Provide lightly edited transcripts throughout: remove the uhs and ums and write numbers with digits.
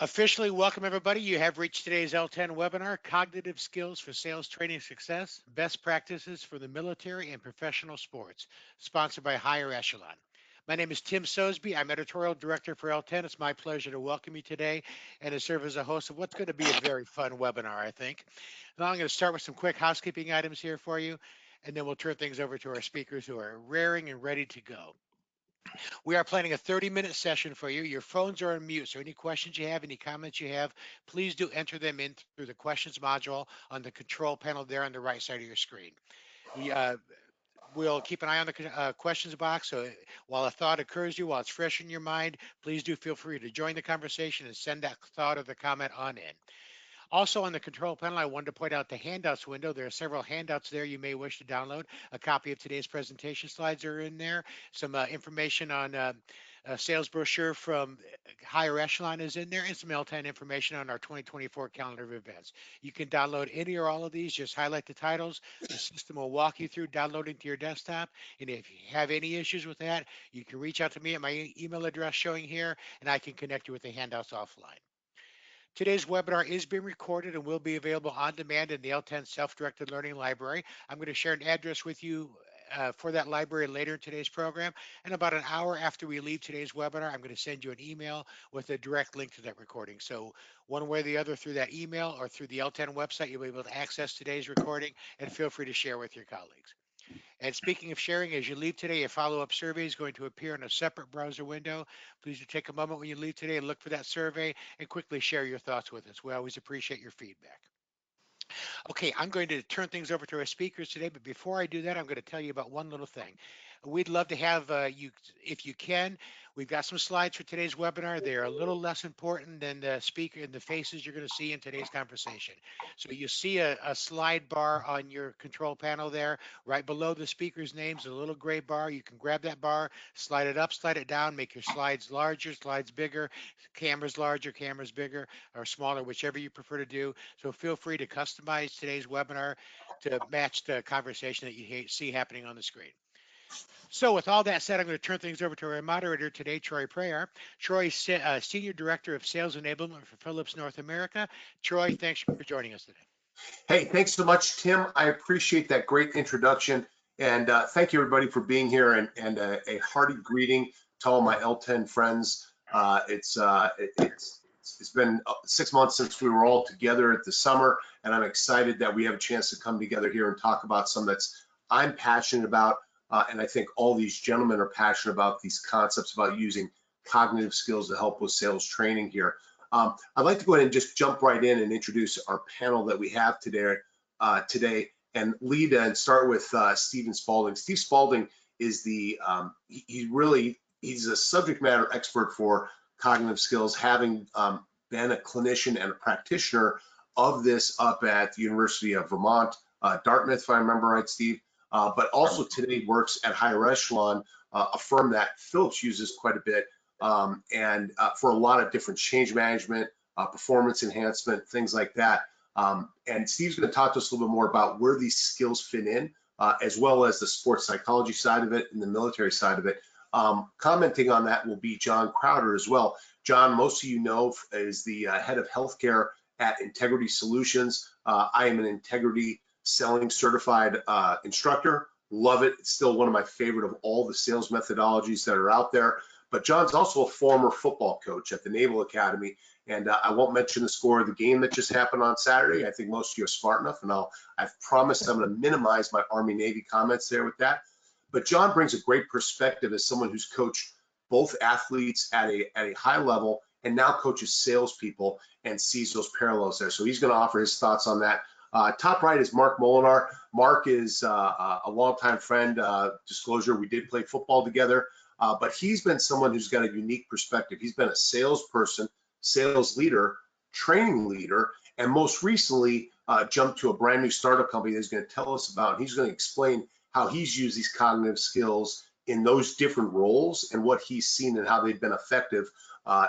Officially welcome everybody. You have reached today's L10 webinar, Cognitive Skills for Sales Training Success, Best Practices for the Military and Professional Sports, sponsored by Higher Echelon. My name is Tim Sosby. I'm editorial director for L10. It's my pleasure to welcome you today and to serve as a host of what's going to be a very fun webinar, I think. Now I'm going to start with some quick housekeeping items here for you, and then we'll turn things over to our speakers who are raring and ready to go. We are planning a 30-minute session for you. Your phones are on mute, so any questions you have, any comments you have, please do enter them in through the questions module on the control panel there on the right side of your screen. We We'll keep an eye on the questions box. So while a thought occurs to you, while it's fresh in your mind, please do feel free to join the conversation and send that thought or the comment on in. Also on the control panel, I wanted to point out the handouts window. There are several handouts there you may wish to download. A copy of today's presentation slides are in there. Some information on a sales brochure from Higher Echelon is in there, and some L10 information on our 2024 calendar of events. You can download any or all of these. Just highlight the titles. The system will walk you through downloading to your desktop. And if you have any issues with that, you can reach out to me at my email address showing here, and I can connect you with the handouts offline. Today's webinar is being recorded and will be available on demand in the L10 Self-Directed Learning Library. I'm going to share an address with you for that library later in today's program. And about an hour after we leave today's webinar, I'm going to send you an email with a direct link to that recording. So one way or the other, through that email or through the L10 website, you'll be able to access today's recording, and feel free to share with your colleagues. And speaking of sharing, as you leave today, a follow-up survey is going to appear in a separate browser window. Please do take a moment when you leave today and look for that survey and quickly share your thoughts with us. We always appreciate your feedback. Okay, I'm going to turn things over to our speakers today, but before I do that, I'm going to tell you about one little thing. We'd love to have you, if you can. We've got some slides for today's webinar. They're a little less important than the speaker and the faces you're going to see in today's conversation. So you see a slide bar on your control panel there, right below the speaker's names, a little gray bar. You can grab that bar, slide it up, slide it down, make your slides larger, slides bigger, cameras larger, cameras bigger, or smaller, whichever you prefer to do. So feel free to customize today's webinar to match the conversation that you see happening on the screen. So with all that said, I'm going to turn things over to our moderator today, Troy Prayar. Troy is Senior Director of Sales Enablement for Philips North America. Troy, thanks for joining us today. Hey, thanks so much, Tim. I appreciate that great introduction. And thank you, everybody, for being here, and a hearty greeting to all my L10 friends. It's been 6 months since we were all together at the summer, and I'm excited that we have a chance to come together here and talk about something that's I'm passionate about, and I think all these gentlemen are passionate about, these concepts about using cognitive skills to help with sales training here. I'd like to go ahead and just jump right in and introduce our panel that we have today, and lead and start with Stephen Spalding. Steve Spalding is he's a subject matter expert for cognitive skills, having been a clinician and a practitioner of this up at the University of Vermont, Dartmouth, if I remember right, Steve, but also today works at Higher Echelon, a firm that Philips uses quite a bit, and for a lot of different change management, performance enhancement, things like that. And Steve's going to talk to us a little bit more about where these skills fit in, as well as the sports psychology side of it and the military side of it. Commenting on that will be John Crowder as well. John, most of you know, is the head of healthcare at Integrity Solutions. I am an Integrity Selling Certified instructor. Love it. It's still one of my favorite of all the sales methodologies that are out there. But John's also a former football coach at the Naval Academy, and I won't mention the score of the game that just happened on Saturday. I think most of you are smart enough, and I've promised I'm going to minimize my Army-Navy comments there with that. But John brings a great perspective as someone who's coached both athletes at a high level and now coaches salespeople and sees those parallels there. So he's going to offer his thoughts on that. Top right is Mark Molinar. Mark is a longtime friend. Disclosure, we did play football together. But he's been someone who's got a unique perspective. He's been a salesperson, sales leader, training leader, and most recently jumped to a brand new startup company that he's going to tell us about. He's going to explain how he's used these cognitive skills in those different roles and what he's seen and how they've been effective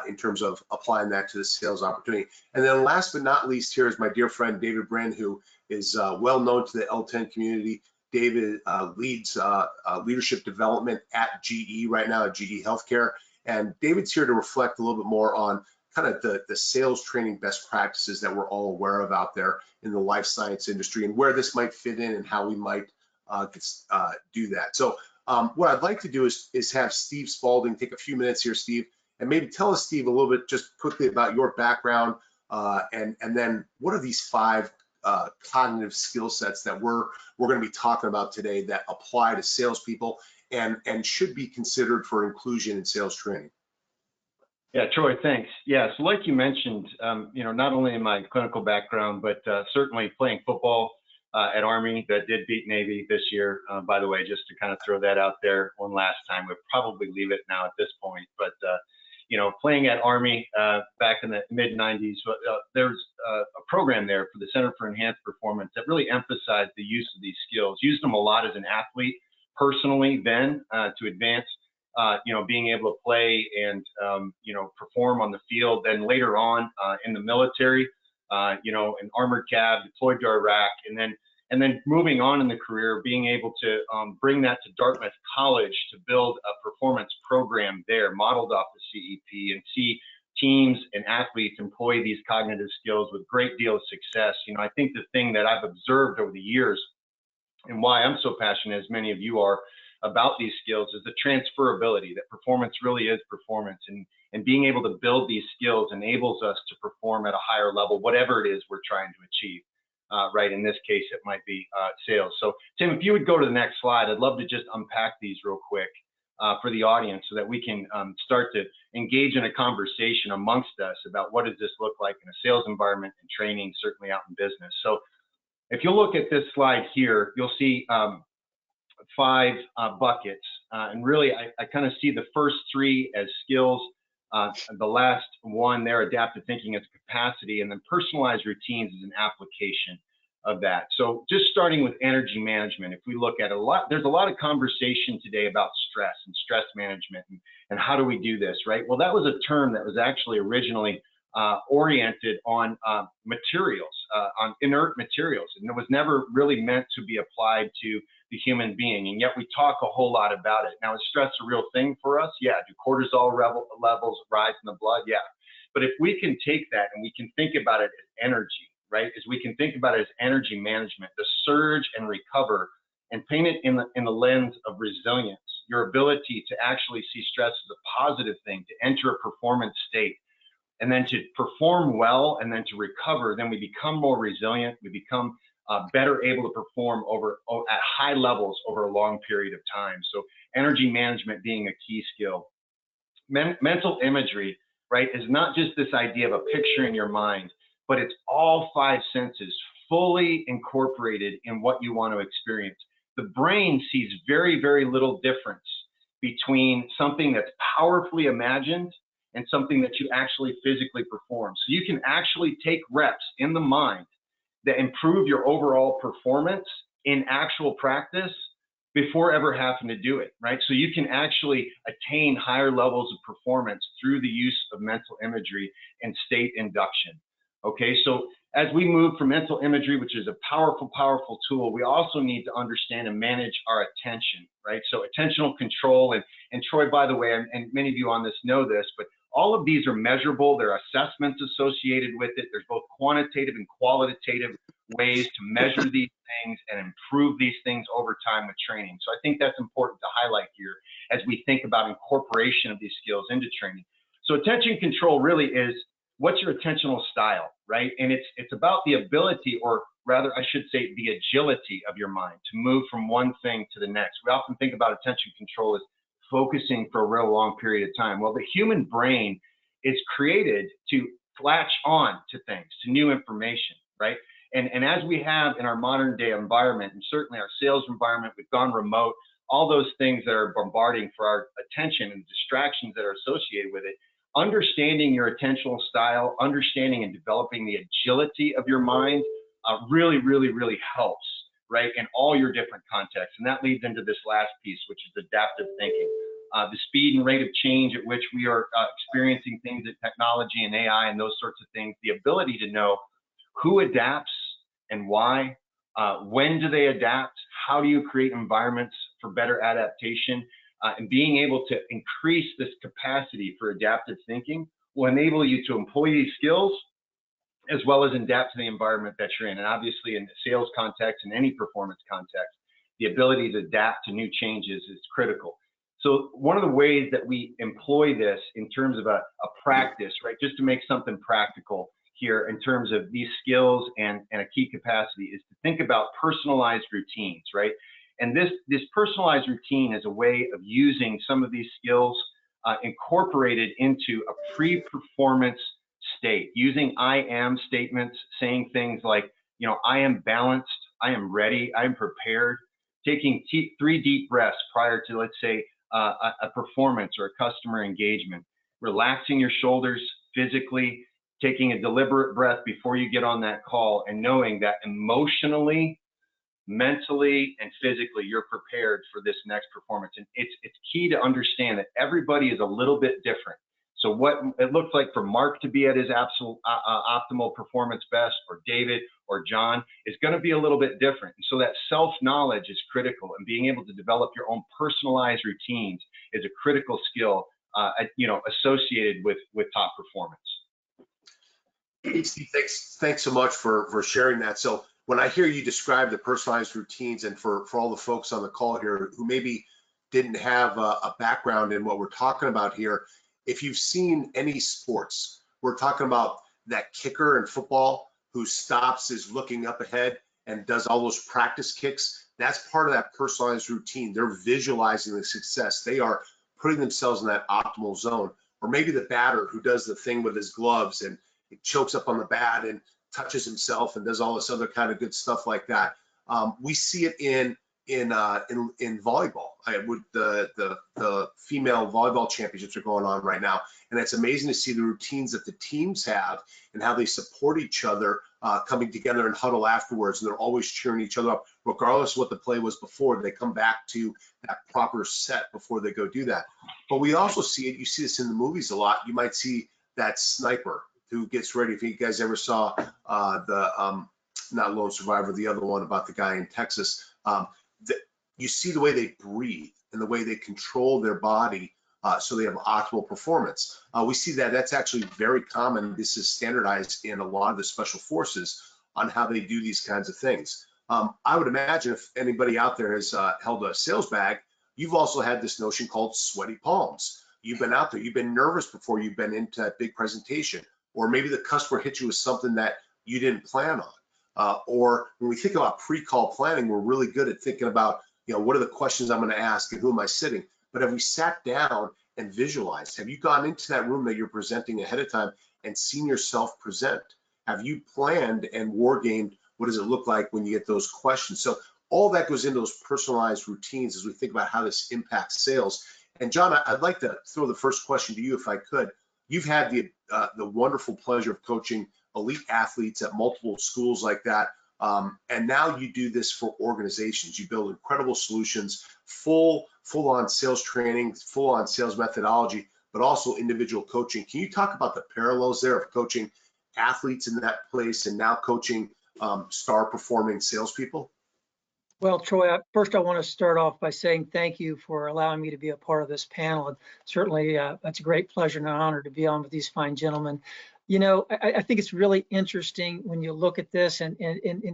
in terms of applying that to the sales opportunity. And then last but not least, here is my dear friend, David Brand, who is well known to the L10 community. David leads leadership development at GE right now, at GE Healthcare. And David's here to reflect a little bit more on kind of the sales training best practices that we're all aware of out there in the life science industry, and where this might fit in and how we might do that. So what I'd like to do is have Steve Spalding take a few minutes here, Steve, and maybe tell us, Steve, a little bit just quickly about your background, and then what are these 5 cognitive skill sets that we're going to be talking about today that apply to salespeople and should be considered for inclusion in sales training. Yeah, Troy, thanks. Yeah, so like you mentioned, not only in my clinical background, but certainly playing football at Army that did beat Navy this year. By the way, just to kind of throw that out there one last time, we'll probably leave it now at this point. But, playing at Army back in the mid-90s, there's a program there for the Center for Enhanced Performance that really emphasized the use of these skills. Used them a lot as an athlete personally then to advance being able to play and, perform on the field. Then later on in the military, an armored cab deployed to Iraq, and then moving on in the career, being able to bring that to Dartmouth College to build a performance program there modeled off the CEP and see teams and athletes employ these cognitive skills with great deal of success. I think the thing that I've observed over the years and why I'm so passionate, as many of you are, about these skills is the transferability, that performance really is performance, and being able to build these skills enables us to perform at a higher level, whatever it is we're trying to achieve. Right, in this case, it might be sales. So Tim, if you would go to the next slide, I'd love to just unpack these real quick for the audience so that we can start to engage in a conversation amongst us about what does this look like in a sales environment and training, certainly out in business. So if you look at this slide here, you'll see 5 buckets. And really, I kind of see the first 3 as skills. The last one there, adaptive thinking, as capacity, and then personalized routines is an application of that. So just starting with energy management, if we look at there's a lot of conversation today about stress and stress management and how do we do this, right? Well, that was a term that was actually originally oriented on materials, on inert materials, and it was never really meant to be applied to the human being, and yet we talk a whole lot about it. Now, is stress a real thing for us? Yeah. Do cortisol levels rise in the blood? Yeah. But if we can take that and we can think about it as energy, right? As we can think about it as energy management, the surge and recover, and paint it in the lens of resilience, your ability to actually see stress as a positive thing, to enter a performance state, and then to perform well, and then to recover, then we become more resilient. We become better able to perform at high levels over a long period of time. So energy management being a key skill. Mental imagery, right, is not just this idea of a picture in your mind, but it's all 5 senses fully incorporated in what you want to experience. The brain sees very, very little difference between something that's powerfully imagined and something that you actually physically perform. So you can actually take reps in the mind that improve your overall performance in actual practice before ever having to do it, right? So you can actually attain higher levels of performance through the use of mental imagery and state induction. Okay, so as we move from mental imagery, which is a powerful, powerful tool, we also need to understand and manage our attention, right? So attentional control, and Troy, by the way, and many of you on this know this, but all of these are measurable. There are assessments associated with it. There's both quantitative and qualitative ways to measure these things and improve these things over time with training. So I think that's important to highlight here as we think about incorporation of these skills into training. So attention control really is, what's your attentional style, right? And it's about the ability, or rather I should say the agility of your mind to move from one thing to the next. We often think about attention control as focusing for a real long period of time. Well, the human brain is created to latch on to things, to new information, right? And as we have in our modern day environment, and certainly our sales environment, we've gone remote, all those things that are bombarding for our attention and distractions that are associated with it, understanding your attentional style, understanding and developing the agility of your mind really, really, really helps, right, in all your different contexts. And that leads into this last piece, which is adaptive thinking. The speed and rate of change at which we are experiencing things in technology and AI and those sorts of things, the ability to know who adapts and why, when do they adapt, how do you create environments for better adaptation, and being able to increase this capacity for adaptive thinking will enable you to employ these skills as well as adapt to the environment that you're in. And obviously in the sales context and any performance context, the ability to adapt to new changes is critical. So one of the ways that we employ this in terms of a practice, right, just to make something practical here in terms of these skills and a key capacity, is to think about personalized routines, right? And this personalized routine is a way of using some of these skills incorporated into a pre-performance state, using I am statements, saying things like, you know, I am balanced, I am ready, I am prepared, taking 3 deep breaths prior to, let's say, a performance or a customer engagement, relaxing your shoulders physically, taking a deliberate breath before you get on that call, and knowing that emotionally, mentally, and physically you're prepared for this next performance. And it's key to understand that everybody is a little bit different. So what it looks like for Mark to be at his absolute optimal performance best, or David or John, is going to be a little bit different. And so that self-knowledge is critical, and being able to develop your own personalized routines is a critical skill, you know, associated with top performance. Steve, thanks so much for sharing that. So when I hear you describe the personalized routines, and for all the folks on the call here who maybe didn't have a background in what we're talking about here, if you've seen any sports, we're talking about that kicker in football who stops, is looking up ahead and does all those practice kicks. That's part of that personalized routine. They're visualizing the success. They are putting themselves in that optimal zone. Or maybe the batter who does the thing with his gloves and he chokes up on the bat and touches himself and does all this other kind of good stuff like that. We see it in volleyball. With the female volleyball championships are going on right now, and it's amazing to see the routines that the teams have and how they support each other, coming together and huddle afterwards, and they're always cheering each other up, regardless of what the play was before. They come back to that proper set before they go do that. But we also see it. You see this in the movies a lot. You might see that sniper who gets ready. If you guys ever saw not Lone Survivor, the other one about the guy in Texas. You see the way they breathe and the way they control their body, so they have optimal performance. We see that that's actually very common. This is standardized in a lot of the special forces on how they do these kinds of things. I would imagine if anybody out there has held a sales bag, you've also had this notion called sweaty palms. You've been out there, you've been nervous before you've been into that big presentation, or maybe the customer hit you with something that you didn't plan on. Or when we think about pre-call planning, we're really good at thinking about, you know, what are the questions I'm going to ask and who am I sitting? But have we sat down and visualized? Have you gone into that room that you're presenting ahead of time and seen yourself present? Have you planned and war gamed what does it look like when you get those questions? So all that goes into those personalized routines as we think about how this impacts sales. And John, I'd like to throw the first question to you if I could. You've had the wonderful pleasure of coaching elite athletes at multiple schools like that. And now you do this for organizations. You build incredible solutions, full-on sales training, full-on sales methodology, but also individual coaching. Can you talk about the parallels there of coaching athletes in that place and now coaching star performing salespeople? Well, Troy, first I want to start off by saying thank you for allowing me to be a part of this panel. And certainly, it's a great pleasure and an honor to be on with these fine gentlemen. You know, I think it's really interesting when you look at this, and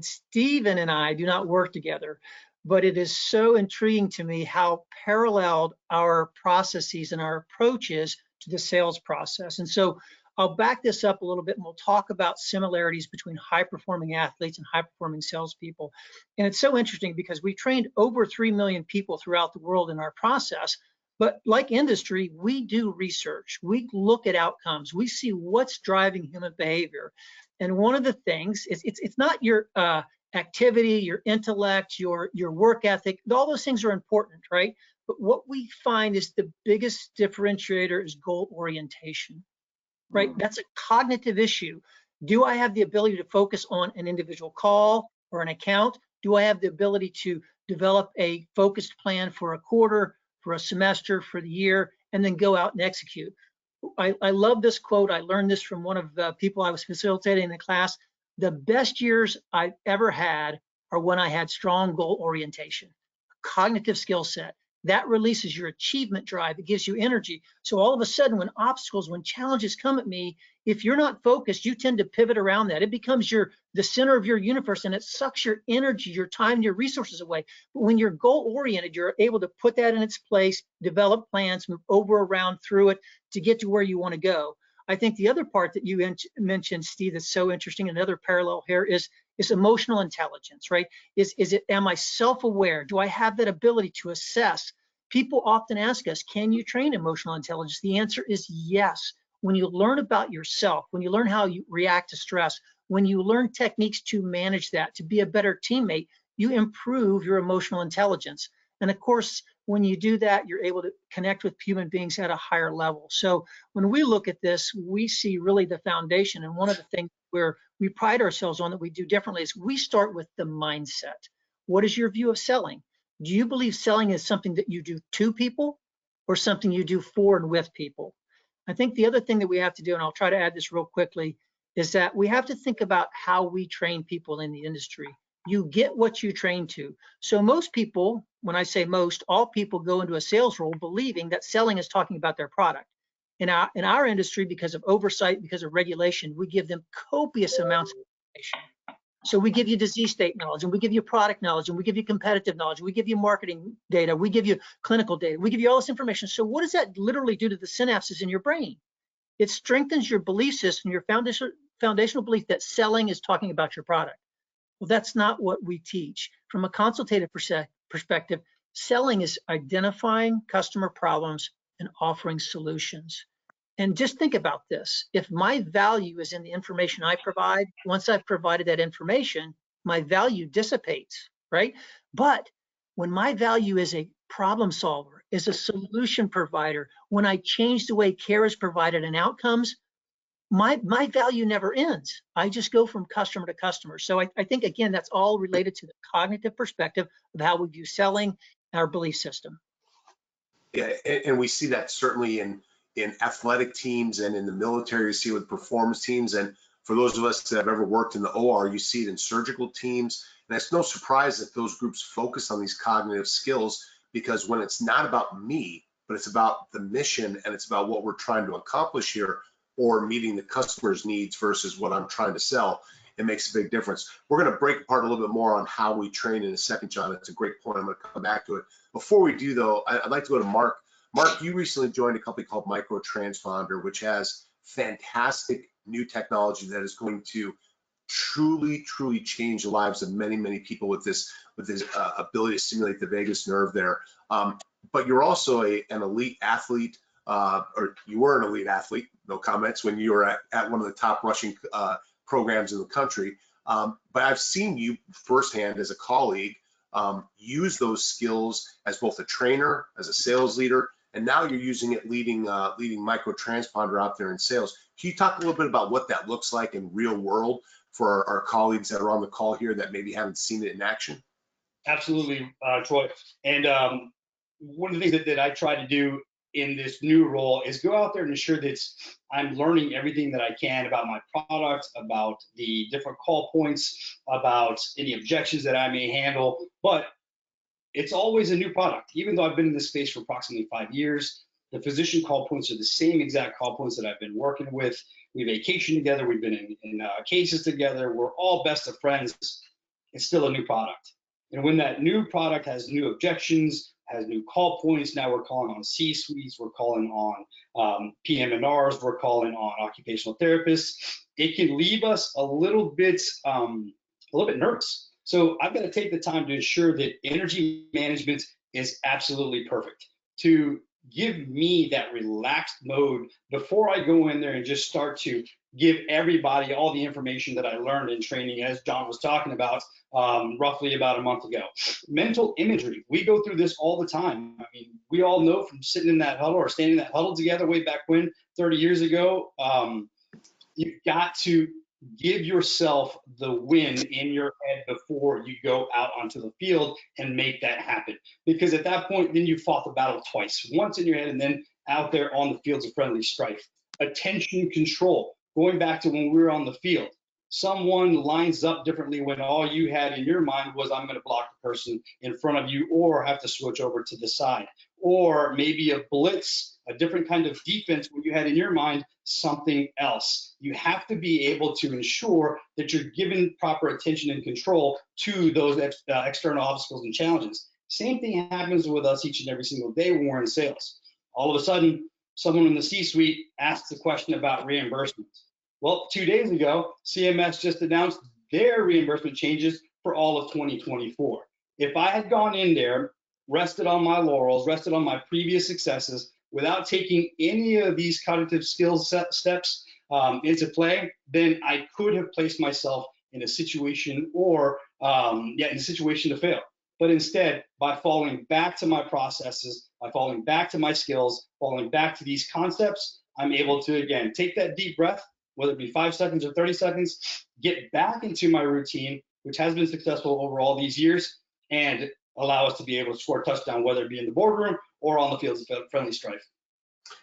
Stephen and I do not work together, but it is so intriguing to me how paralleled our processes and our approach is to the sales process. And so I'll back this up a little bit and we'll talk about similarities between high-performing athletes and high-performing salespeople. And it's so interesting because we trained over 3 million people throughout the world in our process. But like industry, we do research, we look at outcomes, we see what's driving human behavior. And one of the things is it's not your activity, your intellect, your work ethic, all those things are important, right? But what we find is the biggest differentiator is goal orientation, right? That's a cognitive issue. Do I have the ability to focus on an individual call or an account? Do I have the ability to develop a focused plan for a quarter, for a semester, for the year, and then go out and execute? I love this quote. I learned this from one of the people I was facilitating in the class. The best years I've ever had are when I had strong goal orientation, cognitive skill set. That releases your achievement drive. It gives you energy. So all of a sudden, when obstacles, when challenges come at me, if you're not focused, you tend to pivot around that. It becomes the center of your universe, and it sucks your energy, your time, your resources away. But when you're goal oriented, you're able to put that in its place, develop plans, move over, around, through it to get to where you want to go. I think the other part that you mentioned, Steve, that's so interesting, another parallel here is emotional intelligence, right? Am I self-aware? Do I have that ability to assess? People often ask us, can you train emotional intelligence? The answer is yes. When you learn about yourself, when you learn how you react to stress, when you learn techniques to manage that, to be a better teammate, you improve your emotional intelligence. And of course, when you do that, you're able to connect with human beings at a higher level. So when we look at this, we see really the foundation. And one of the things where we pride ourselves on that we do differently is we start with the mindset. What is your view of selling? Do you believe selling is something that you do to people or something you do for and with people? I think the other thing that we have to do, and I'll try to add this real quickly, is that we have to think about how we train people in the industry. You get what you train to. So most people, when I say most, all people go into a sales role believing that selling is talking about their product. In our industry, because of oversight, because of regulation, we give them copious amounts of information. So we give you disease state knowledge, and we give you product knowledge, and we give you competitive knowledge, we give you marketing data, we give you clinical data, we give you all this information. So what does that literally do to the synapses in your brain? It strengthens your belief system, your foundational belief that selling is talking about your product. Well, that's not what we teach. From a consultative perspective, selling is identifying customer problems and offering solutions. And just think about this. If my value is in the information I provide, once I've provided that information, my value dissipates, right? But when my value is a problem solver, is a solution provider, when I change the way care is provided and outcomes, my value never ends. I just go from customer to customer. So I think, again, that's all related to the cognitive perspective of how we view selling, our belief system. Yeah, and we see that certainly in athletic teams and in the military. You see it with performance teams, and for those of us that have ever worked in the OR, you see it in surgical teams. And it's no surprise that those groups focus on these cognitive skills, because when it's not about me, but it's about the mission and it's about what we're trying to accomplish here, or meeting the customer's needs versus what I'm trying to sell, it makes a big difference. We're going to break apart a little bit more on how we train in a second, John. That's a great point. I'm going to come back to it. Before we do, though, I'd like to go to Mark. Mark, you recently joined a company called Microtransponder, which has fantastic new technology that is going to truly change the lives of many people with this ability to stimulate the vagus nerve there. But you're also an elite athlete, or you were an elite athlete, no comments, when you were at one of the top rushing programs in the country. But I've seen you firsthand as a colleague use those skills as both a trainer, as a sales leader, and now you're using it leading Microtransponder out there in sales. Can you talk a little bit about what that looks like in real world for our colleagues that are on the call here that maybe haven't seen it in action? Absolutely, Troy. And one of the things that I try to do in this new role is go out there and ensure that I'm learning everything that I can about my product, about the different call points, about any objections that I may handle. But it's always a new product. Even though I've been in this space for approximately 5 years, the physician call points are the same exact call points that I've been working with. We vacation together. We've been in cases together. We're all best of friends. It's still a new product. And when that new product has new objections, has new call points, now we're calling on C-suites, we're calling on PM&Rs, we're calling on occupational therapists. It can leave us a little bit nervous. So I've got to take the time to ensure that energy management is absolutely perfect, to give me that relaxed mode before I go in there and just start to give everybody all the information that I learned in training, as John was talking about roughly about a month ago. Mental imagery, we go through this all the time. I mean, we all know from sitting in that huddle or standing in that huddle together way back when, 30 years ago, you've got to give yourself the win in your head before you go out onto the field and make that happen. Because at that point, then you fought the battle twice, once in your head and then out there on the fields of friendly strife. Attention control, going back to when we were on the field. someone lines up differently when all you had in your mind was, I'm going to block the person in front of you or have to switch over to the side. Or maybe a blitz, a different kind of defense when you had in your mind something else. You have to be able to ensure that you're giving proper attention and control to those external obstacles and challenges. Same thing happens with us each and every single day when we're in sales. All of a sudden, someone in the C-suite asks a question about reimbursements. Well, 2 days ago, CMS just announced their reimbursement changes for all of 2024. If I had gone in there, rested on my laurels, rested on my previous successes, without taking any of these cognitive skills steps into play, then I could have placed myself in a situation in a situation to fail. But instead, by falling back to my processes, by falling back to my skills, falling back to these concepts, I'm able to, again, take that deep breath, whether it be 5 seconds or 30 seconds, get back into my routine, which has been successful over all these years, and allow us to be able to score a touchdown, whether it be in the boardroom or on the fields of friendly strife.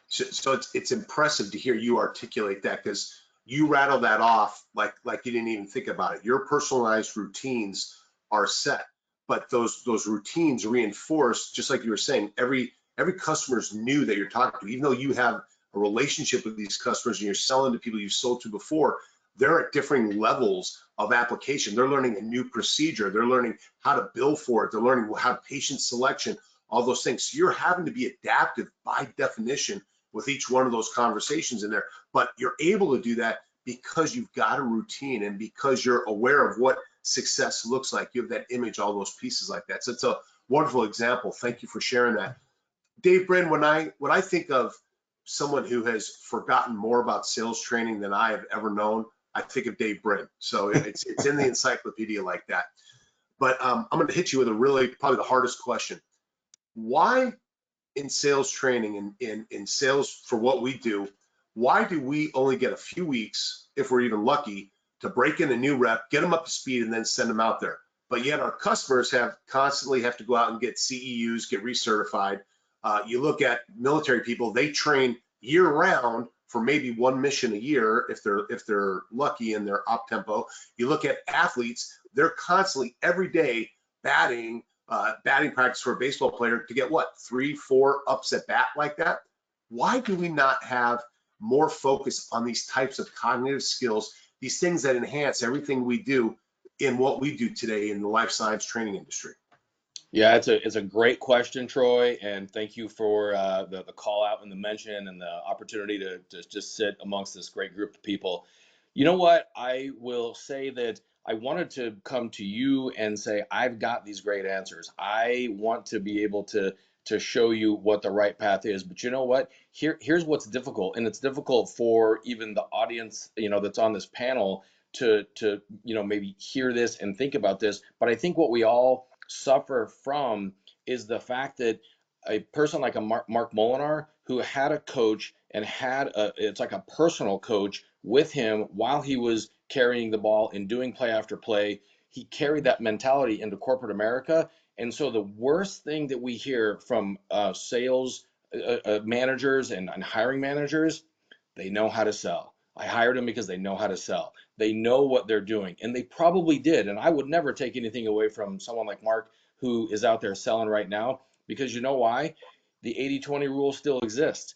So it's impressive to hear you articulate that, because you rattle that off like you didn't even think about it. Your personalized routines are set, but those routines reinforce, just like you were saying, every customer's new that you're talking to, even though you have a relationship with these customers and you're selling to people you've sold to before, they're at differing levels of application. They're learning a new procedure. They're learning how to bill for it. They're learning how patient selection, all those things. So you're having to be adaptive by definition with each one of those conversations in there. But you're able to do that because you've got a routine and because you're aware of what success looks like. You have that image, all those pieces like that. So it's a wonderful example. Thank you for sharing that. Dave Brin, when I think of someone who has forgotten more about sales training than I have ever known, I think of Dave Brin. So it's in the encyclopedia like that. But I'm going to hit you with probably the hardest question. Why in sales training and in sales for what we do, why do we only get a few weeks, if we're even lucky, to break in a new rep, get them up to speed, and then send them out there? But yet our customers constantly have to go out and get CEUs, get recertified. You look at military people, they train year round for maybe one mission a year if they're lucky and they're up tempo. You look at athletes, they're constantly every day batting practice for a baseball player to get what, 3-4 ups at bat like that. Why do we not have more focus on these types of cognitive skills, these things that enhance everything we do in what we do today in the life science training industry? Yeah, it's a great question, Troy, and thank you for the call out and the mention and the opportunity to just sit amongst this great group of people. You know what? I will say that I wanted to come to you and say I've got these great answers. I want to be able to show you what the right path is. But you know what? Here's what's difficult, and it's difficult for even the audience, that's on this panel to maybe hear this and think about this. But I think what we all suffer from is the fact that a person like a Mark Molinar, who had a coach and it's like a personal coach with him while he was carrying the ball and doing play after play, he carried that mentality into corporate America. And so the worst thing that we hear from sales managers and hiring managers, they know how to sell. I hired them because they know how to sell. They know what they're doing, and they probably did. And I would never take anything away from someone like Mark, who is out there selling right now, because you know why? The 80-20 rule still exists.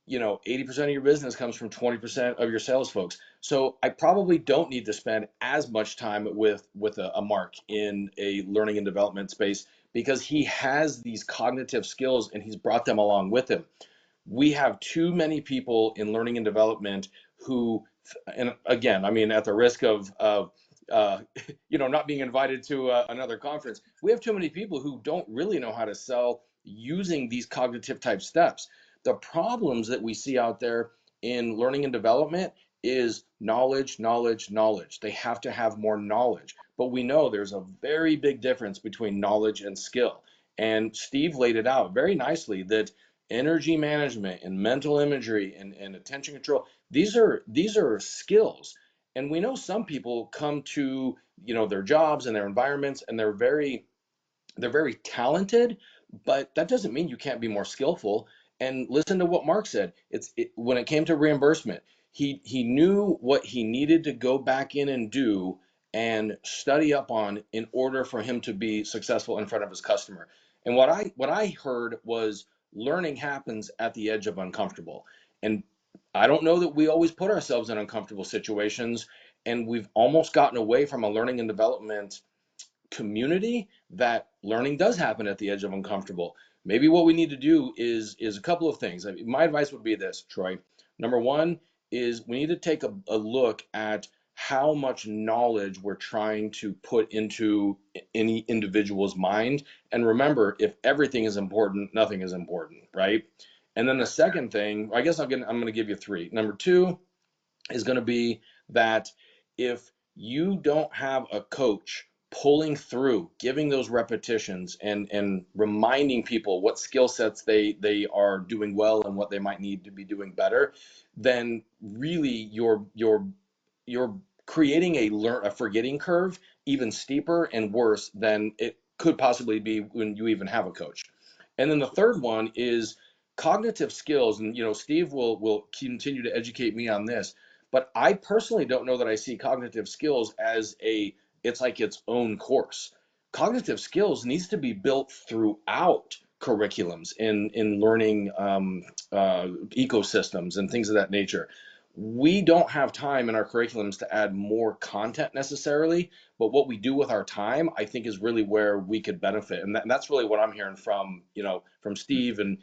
80% of your business comes from 20% of your sales folks. So I probably don't need to spend as much time with a Mark in a learning and development space, because he has these cognitive skills and he's brought them along with him. We have too many people in learning and development who, and again, I mean, at the risk of not being invited to another conference, we have too many people who don't really know how to sell using these cognitive type steps. The problems that we see out there in learning and development is knowledge. They have to have more knowledge, but we know there's a very big difference between knowledge and skill. And Steve laid it out very nicely that energy management and mental imagery and attention control, these are skills. And we know some people come to their jobs and their environments and they're very talented, but that doesn't mean you can't be more skillful. And listen to what Mark said. When it came to reimbursement, he knew what he needed to go back in and do and study up on in order for him to be successful in front of his customer. And what I heard was learning happens at the edge of uncomfortable. And I don't know that we always put ourselves in uncomfortable situations, and we've almost gotten away from a learning and development community that learning does happen at the edge of uncomfortable. Maybe what we need to do is a couple of things. I mean, my advice would be this, Troy. Number one is we need to take a look at how much knowledge we're trying to put into any individual's mind. And remember, if everything is important, nothing is important, right? And then the second thing, I guess I'm going to give you three. Number two is going to be that if you don't have a coach pulling through, giving those repetitions and reminding people what skill sets they are doing well and what they might need to be doing better, then really you're creating a forgetting curve even steeper and worse than it could possibly be when you even have a coach. And then the third one is cognitive skills, and Steve will continue to educate me on this, but I personally don't know that I see cognitive skills as it's like its own course. Cognitive skills needs to be built throughout curriculums in learning ecosystems and things of that nature. We don't have time in our curriculums to add more content necessarily, but what we do with our time, I think, is really where we could benefit. And that's really what I'm hearing from Steve and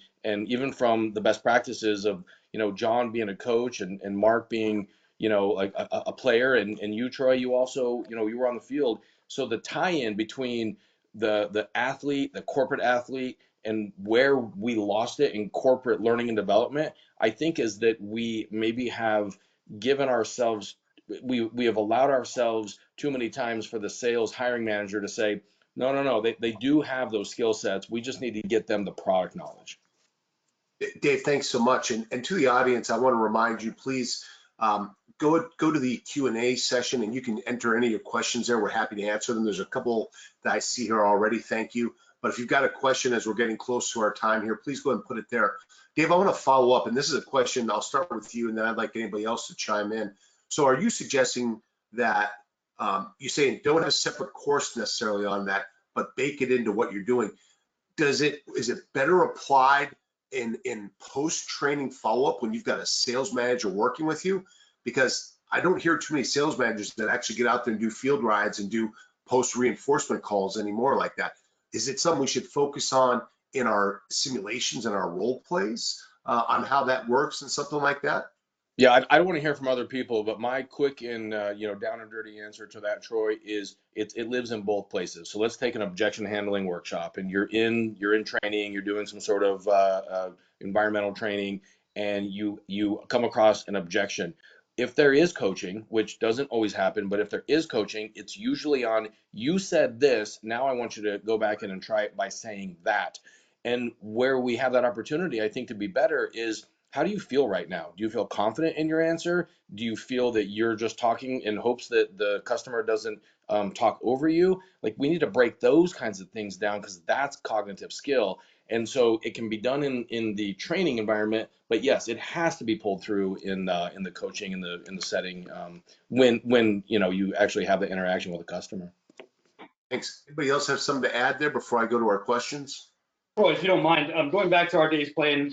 even from the best practices of, John being a coach and Mark being, like a player, and you, Troy, you also, you were on the field. So the tie-in between the athlete, the corporate athlete, and where we lost it in corporate learning and development, I think, is that we maybe have given ourselves, we have allowed ourselves too many times for the sales hiring manager to say, no, they do have those skill sets. We just need to get them the product knowledge. Dave, thanks so much. And to the audience, I want to remind you, please go to the Q&A session, and you can enter any of your questions there. We're happy to answer them. There's a couple that I see here already. Thank you. But if you've got a question as we're getting close to our time here, please go ahead and put it there. Dave, I want to follow up, and this is a question. I'll start with you, and then I'd like anybody else to chime in. So are you suggesting that you say don't have a separate course necessarily on that, but bake it into what you're doing? Is it better applied in post-training follow-up when you've got a sales manager working with you? Because I don't hear too many sales managers that actually get out there and do field rides and do post-reinforcement calls anymore like that. Is it something we should focus on in our simulations and our role plays on how that works and something like that? Yeah, I don't want to hear from other people, but my quick and down and dirty answer to that, Troy, is it lives in both places. So let's take an objection handling workshop, and you're in training, you're doing some sort of environmental training, and you come across an objection. If there is coaching, which doesn't always happen, but if there is coaching, it's usually on, you said this, now I want you to go back in and try it by saying that. And where we have that opportunity, I think, to be better is, how do you feel right now? Do you feel confident in your answer? Do you feel that you're just talking in hopes that the customer doesn't talk over you? Like, we need to break those kinds of things down, because that's cognitive skill. And so it can be done in the training environment, but yes, it has to be pulled through in the coaching, in the setting, when you actually have the interaction with the customer. Thanks. Anybody else have something to add there before I go to our questions? Troy, if you don't mind, going back to our days playing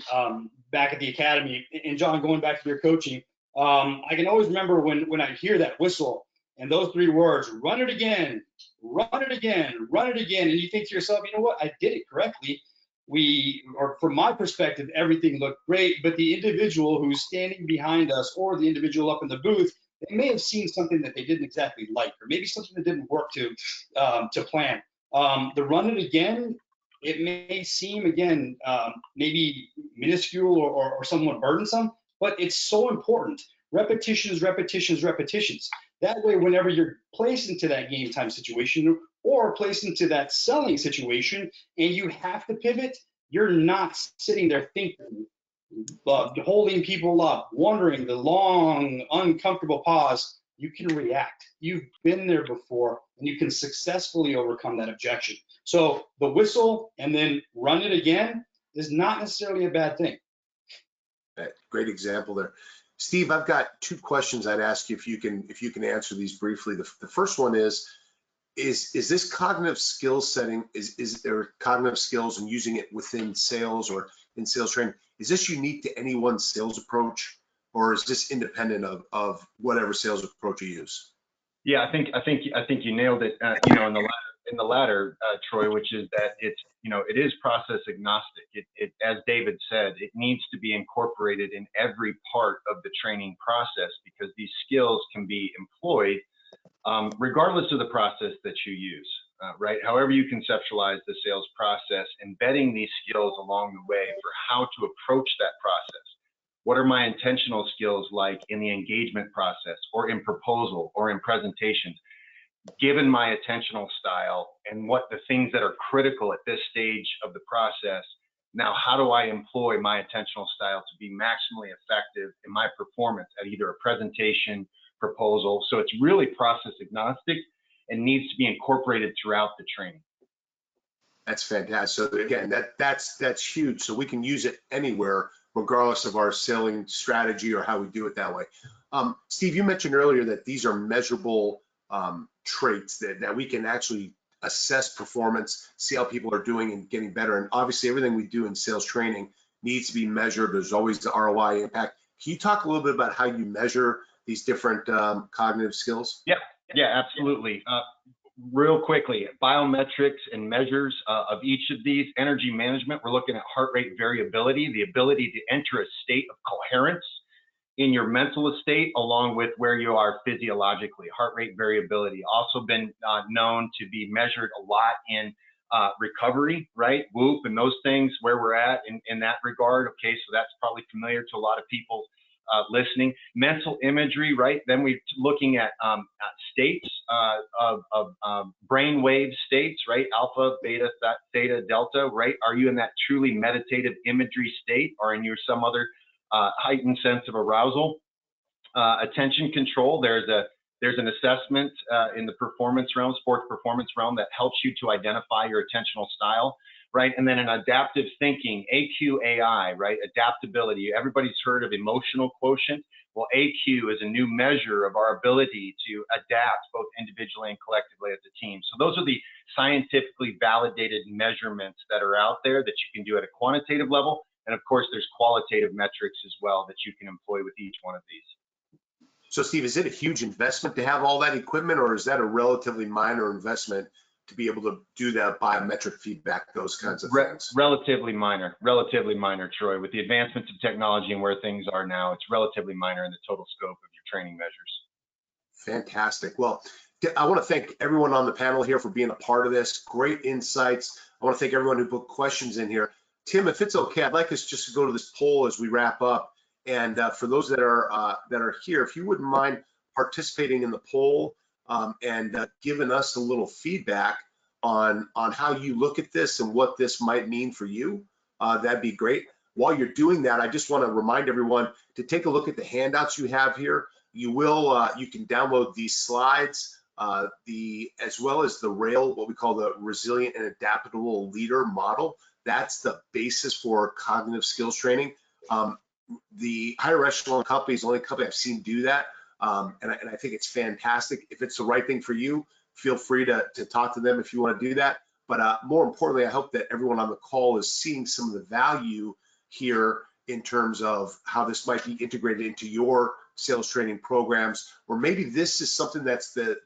back at the academy, and John, going back to your coaching, I can always remember when I hear that whistle and those three words, run it again, run it again, run it again, and you think to yourself, you know what, I did it correctly. Or from my perspective, everything looked great, but the individual who's standing behind us, or the individual up in the booth, they may have seen something that they didn't exactly like, or maybe something that didn't work to plan. The run it again, it may seem, again, maybe minuscule or somewhat burdensome, but it's so important. Repetitions, repetitions, repetitions. That way, whenever you're placed into that game time situation or placed into that selling situation and you have to pivot, you're not sitting there thinking, holding people up, wondering, the long, uncomfortable pause. You can react. You've been there before, and you can successfully overcome that objection. So the whistle and then run it again is not necessarily a bad thing. Great example there. Steve, I've got two questions I'd ask you if you can answer these briefly. The first one is this cognitive skills setting, is there cognitive skills and using it within sales or in sales training, is this unique to any one sales approach, or is this independent of whatever sales approach you use? Yeah, I think you nailed it. In the latter, Troy, which is that it is process agnostic. As David said, it needs to be incorporated in every part of the training process because these skills can be employed regardless of the process that you use, right? However you conceptualize the sales process, embedding these skills along the way for how to approach that process. What are my intentional skills like in the engagement process or in proposal or in presentations, given my attentional style and what the things that are critical at this stage of the process. Now, how do I employ my attentional style to be maximally effective in my performance at either a presentation, proposal? So it's really process agnostic and needs to be incorporated throughout the training. That's fantastic. So again, that's huge. So we can use it anywhere, regardless of our selling strategy or how we do it that way. Steve, you mentioned earlier that these are measurable traits that we can actually assess performance, see how people are doing and getting better. And obviously everything we do in sales training needs to be measured. There's always the ROI impact. Can you talk a little bit about how you measure these different cognitive skills? Yeah, absolutely. Real quickly, biometrics and measures of each of these. Energy management, we're looking at heart rate variability, the ability to enter a state of coherence in your mental state along with where you are physiologically. Heart rate variability also been known to be measured a lot in recovery, right? Whoop and those things, where we're at in that regard. Okay, so that's probably familiar to a lot of people listening. Mental imagery, right? Then we're looking at states of brainwave states, right? Alpha, beta, theta, delta, right? Are you in that truly meditative imagery state, or in your some other heightened sense of arousal? Attention control, there's an assessment in the performance realm, sports performance realm, that helps you to identify your attentional style, right? And then an adaptive thinking, AQAI, right? Adaptability. Everybody's heard of emotional quotient. Well, AQ is a new measure of our ability to adapt both individually and collectively as a team. So those are the scientifically validated measurements that are out there that you can do at a quantitative level. And of course, there's qualitative metrics as well that you can employ with each one of these. So Steve, is it a huge investment to have all that equipment, or is that a relatively minor investment to be able to do that biometric feedback, those kinds of things? Relatively minor, Troy. With the advancements of technology and where things are now, it's relatively minor in the total scope of your training measures. Fantastic. Well, I want to thank everyone on the panel here for being a part of this. Great insights. I want to thank everyone who put questions in here. Tim, if it's okay, I'd like us just to go to this poll as we wrap up. And for those that are here, if you wouldn't mind participating in the poll and giving us a little feedback on how you look at this and what this might mean for you, that'd be great. While you're doing that, I just want to remind everyone to take a look at the handouts you have here. You can download these slides, as well as the RAIL, what we call the Resilient and Adaptable Leader Model. That's the basis for cognitive skills training. The higher echelon company is the only company I've seen do that, and I think it's fantastic. If it's the right thing for you, feel free to talk to them if you want to do that. But more importantly, I hope that everyone on the call is seeing some of the value here in terms of how this might be integrated into your sales training programs, or maybe this is something that's the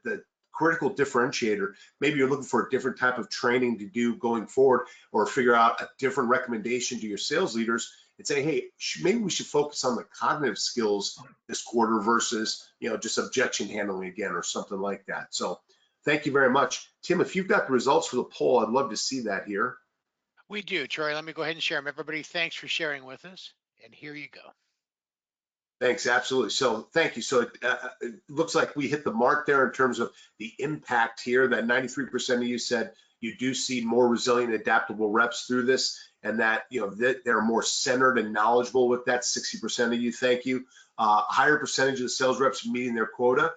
critical differentiator. Maybe you're looking for a different type of training to do going forward, or figure out a different recommendation to your sales leaders and say, hey, maybe we should focus on the cognitive skills this quarter versus, just objection handling again, or something like that. So thank you very much. Tim, if you've got the results for the poll, I'd love to see that here. We do, Troy. Let me go ahead and share them. Everybody, thanks for sharing with us. And here you go. Thanks, absolutely. So thank you. So it looks like we hit the mark there in terms of the impact here. That 93% of you said you do see more resilient, adaptable reps through this, and that that they're more centered and knowledgeable with that. 60% of you, thank you. Higher percentage of the sales reps meeting their quota.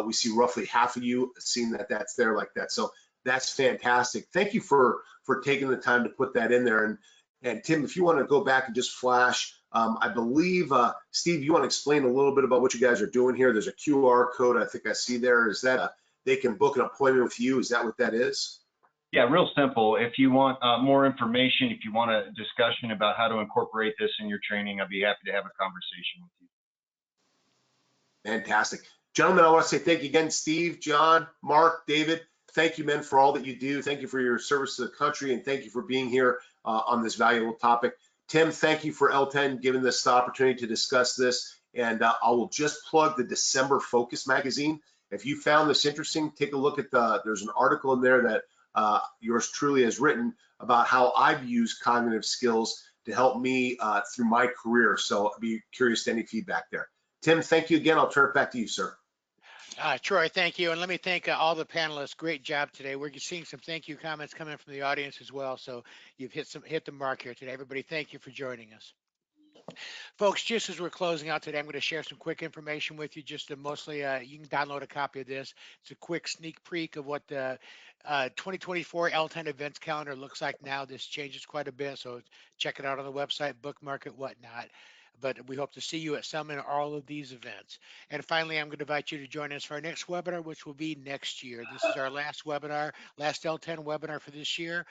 We see roughly half of you seeing that that's there like that. So that's fantastic. Thank you for taking the time to put that in there. And Tim, if you want to go back and just flash I believe, Steve, you want to explain a little bit about what you guys are doing here? There's a QR code I think I see there. Is that they can book an appointment with you? Is that what that is? Yeah, real simple. If you want more information, if you want a discussion about how to incorporate this in your training, I'd be happy to have a conversation with you. Fantastic. Gentlemen, I want to say thank you again, Steve, John, Mark, David. Thank you, men, for all that you do. Thank you for your service to the country, and thank you for being here on this valuable topic. Tim, thank you for L10 giving us the opportunity to discuss this. And I will just plug the December Focus magazine. If you found this interesting, take a look at there's an article in there that yours truly has written about how I've used cognitive skills to help me through my career. So I'd be curious to any feedback there. Tim, thank you again. I'll turn it back to you, sir. Troy, thank you. And let me thank all the panelists. Great job today. We're seeing some thank you comments coming from the audience as well. So you've hit the mark here today. Everybody, thank you for joining us. Folks, just as we're closing out today, I'm going to share some quick information with you. Just to mostly, you can download a copy of this. It's a quick sneak peek of what the 2024 L10 events calendar looks like now. This changes quite a bit, so check it out on the website, bookmark it, whatnot. But we hope to see you at some and all of these events. And finally, I'm going to invite you to join us for our next webinar, which will be next year. This is our last webinar, last L10 webinar for this year.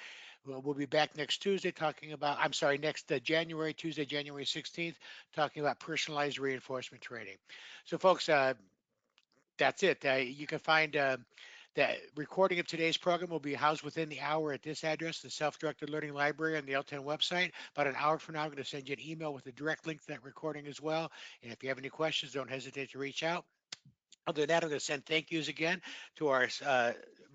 We'll be back next Tuesday talking about, I'm sorry, next January, Tuesday, January 16th, talking about personalized reinforcement training. So folks, that's it. You can find the recording of today's program will be housed within the hour at this address, the Self-Directed Learning Library on the L10 website. About an hour from now, I'm going to send you an email with a direct link to that recording as well. And if you have any questions, don't hesitate to reach out. Other than that, I'm going to send thank yous again to our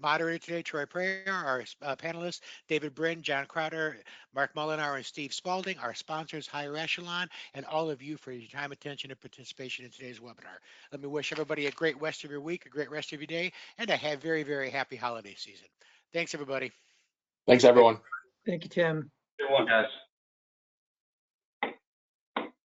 moderator today, Troy Prayer, our panelists, David Brin, John Crowder, Mark Molinar, and Steve Spalding, our sponsors, Higher Echelon, and all of you for your time, attention, and participation in today's webinar. Let me wish everybody a great rest of your week, a great rest of your day, and a very, very happy holiday season. Thanks, everybody. Thanks, everyone. Thank you, Tim. Good one, guys.